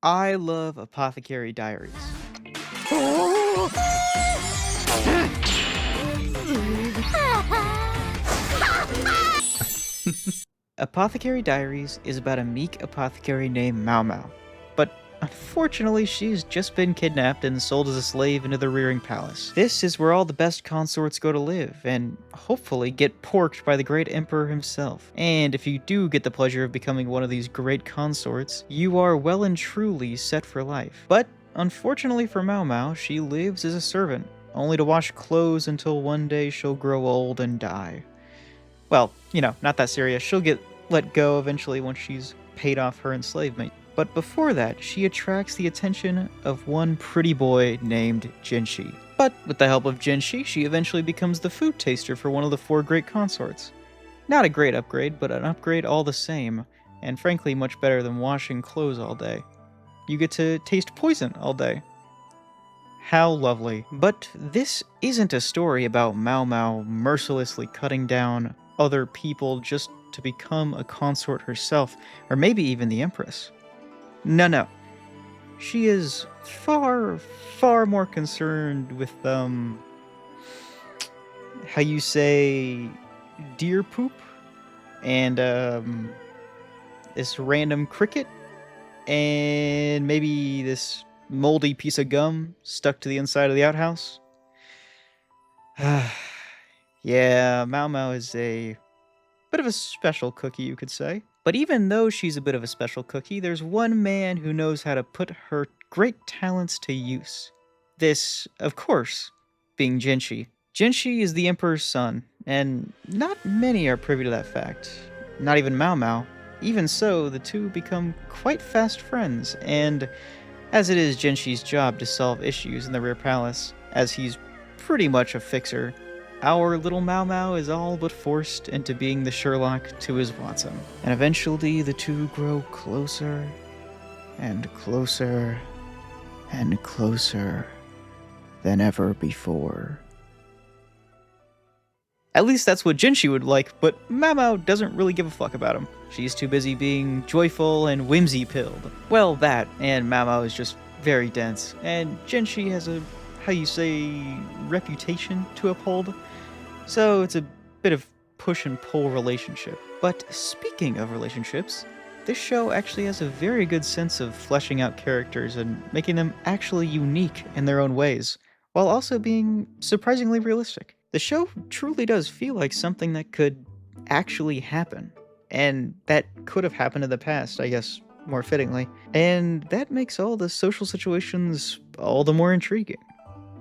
I love Apothecary Diaries. Apothecary Diaries is about a meek apothecary named Maomao, but unfortunately she's just been kidnapped and sold as a slave into the Rearing Palace. This is where all the best consorts go to live, and hopefully get porked by the great emperor himself. And if you do get the pleasure of becoming one of these great consorts, you are well and truly set for life. But unfortunately for Maomao, she lives as a servant, only to wash clothes until one day she'll grow old and die. Well, not that serious. She'll get let go eventually once she's paid off her enslavement. But before that, she attracts the attention of one pretty boy named Jinshi. But with the help of Jinshi, she eventually becomes the food taster for one of the four great consorts. Not a great upgrade, but an upgrade all the same, and frankly much better than washing clothes all day. You get to taste poison all day. How lovely. But this isn't a story about Maomao mercilessly cutting down other people just to become a consort herself, or maybe even the Empress. No. She is far, far more concerned with, how you say, deer poop, and, this random cricket, and maybe this moldy piece of gum stuck to the inside of the outhouse. Yeah, Maomao is a bit of a special cookie, you could say. But even though she's a bit of a special cookie, there's one man who knows how to put her great talents to use. This, of course, being Jinshi. Jinshi is the Emperor's son, and not many are privy to that fact. Not even Maomao. Even so, the two become quite fast friends, and as it is Jinshi's job to solve issues in the Rear Palace, as he's pretty much a fixer, our little Maomao is all but forced into being the Sherlock to his Watson. And eventually the two grow closer and closer and closer than ever before. At least that's what Jinshi would like, but Maomao doesn't really give a fuck about him. She's too busy being joyful and whimsy-pilled. Well, that, and Maomao is just very dense, and Jinshi has a, how you say, reputation to uphold. So it's a bit of push and pull relationship. But speaking of relationships, this show actually has a very good sense of fleshing out characters and making them actually unique in their own ways, while also being surprisingly realistic. The show truly does feel like something that could actually happen, and that could have happened in the past, I guess, more fittingly. And that makes all the social situations all the more intriguing.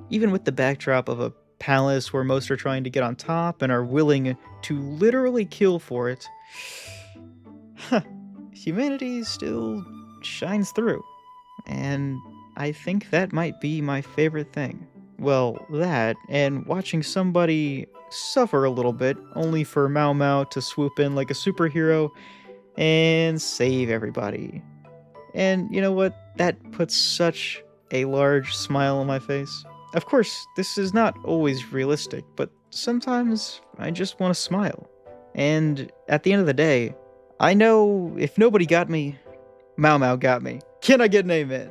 Even with the backdrop of a palace where most are trying to get on top and are willing to literally kill for it, humanity still shines through. And I think that might be my favorite thing. Well, that, and watching somebody suffer a little bit, only for Maomao to swoop in like a superhero and save everybody. And you know what? That puts such a large smile on my face. Of course, this is not always realistic, but sometimes I just want to smile. And at the end of the day, I know if nobody got me, Maomao got me. Can I get an amen?